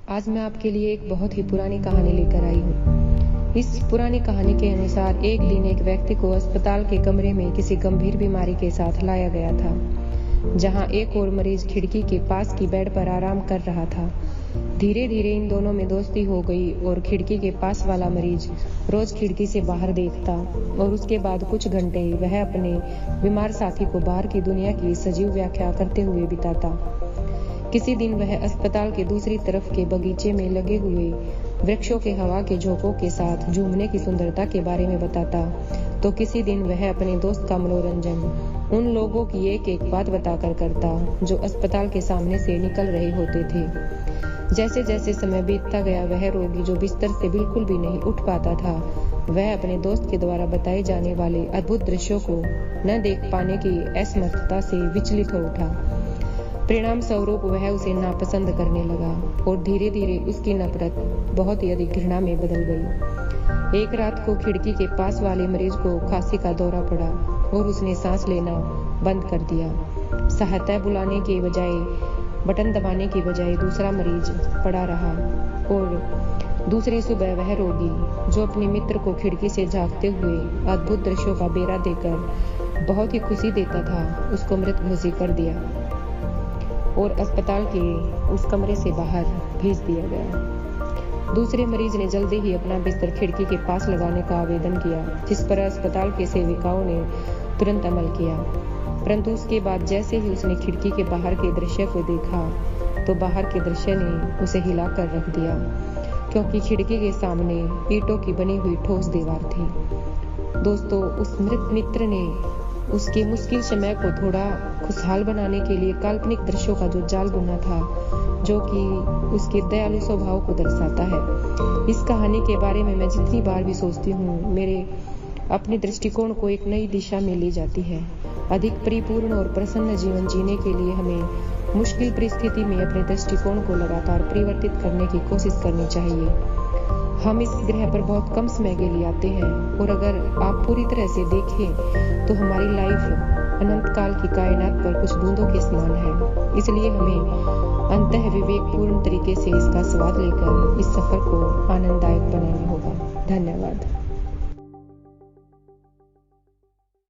आज मैं आपके लिए एक बहुत ही पुरानी कहानी लेकर आई हूँ। इस पुरानी कहानी के अनुसार एक दिन एक व्यक्ति को अस्पताल के कमरे में किसी गंभीर बीमारी के साथ लाया गया था, जहां एक और मरीज खिड़की के पास की बेड पर आराम कर रहा था। धीरे धीरे इन दोनों में दोस्ती हो गई और खिड़की के पास वाला मरीज रोज खिड़की से बाहर देखता और उसके बाद कुछ घंटे वह अपने बीमार साथी को बाहर की दुनिया की सजीव व्याख्या करते हुए बिताता। किसी दिन वह अस्पताल के दूसरी तरफ के बगीचे में लगे हुए वृक्षों के हवा के झोंकों के साथ झूमने की सुंदरता के बारे में बताता, तो किसी दिन वह अपने दोस्त का मनोरंजन उन लोगों की एक एक बात बताकर करता जो अस्पताल के सामने से निकल रहे होते थे। जैसे जैसे समय बीतता गया, वह रोगी जो बिस्तर से बिल्कुल भी नहीं उठ पाता था, वह अपने दोस्त के द्वारा बताए जाने वाले अद्भुत दृश्यों को न देख पाने की असमर्थता से विचलित हो उठा। परिणाम स्वरूप वह उसे नापसंद करने लगा और धीरे धीरे उसकी नफरत बहुत ही अधिक घृणा में बदल गई। एक रात को खिड़की के पास वाले मरीज को खांसी का दौरा पड़ा और उसने सांस लेना बंद कर दिया। सहायता बुलाने के बजाय, बटन दबाने की बजाय दूसरा मरीज पड़ा रहा और दूसरी सुबह वह रोगी जो अपने मित्र को खिड़की से झांकते हुए अद्भुत दृश्यों का बेरा देकर बहुत ही खुशी देता था, उसको मृत घोषित कर दिया और अस्पताल के उस कमरे से बाहर भेज दिया गया। दूसरे मरीज ने जल्दी ही अपना बिस्तर खिड़की के पास लगाने का आवेदन किया, जिस पर अस्पताल के सेविकाओं ने तुरंत अमल किया। परंतु उसके बाद जैसे ही उसने खिड़की के बाहर के दृश्य को देखा, तो बाहर के दृश्य ने उसे हिलाकर रख दिया, क्योंकि खिड़की के सामने ईंटों की बनी हुई ठोस दीवार थी। दोस्तों, उस मृत मित्र ने उसके मुश्किल समय को थोड़ा खुशहाल बनाने के लिए काल्पनिक दृश्यों का जो जाल बुना था, जो कि उसके दयालु स्वभाव को दर्शाता है। इस कहानी के बारे में मैं जितनी बार भी सोचती हूँ, मेरे अपने दृष्टिकोण को एक नई दिशा में ले जाती है। अधिक परिपूर्ण और प्रसन्न जीवन जीने के लिए हमें मुश्किल परिस्थिति में अपने दृष्टिकोण को लगातार परिवर्तित करने की कोशिश करनी चाहिए। हम इस ग्रह पर बहुत कम समय के लिए आते हैं और अगर आप पूरी तरह से देखें तो हमारी लाइफ अनंत काल की कायनात पर कुछ बूंदों के समान है। इसलिए हमें अंतः विवेकपूर्ण तरीके से इसका स्वाद लेकर इस सफर को आनंददायक बनाना होगा। धन्यवाद।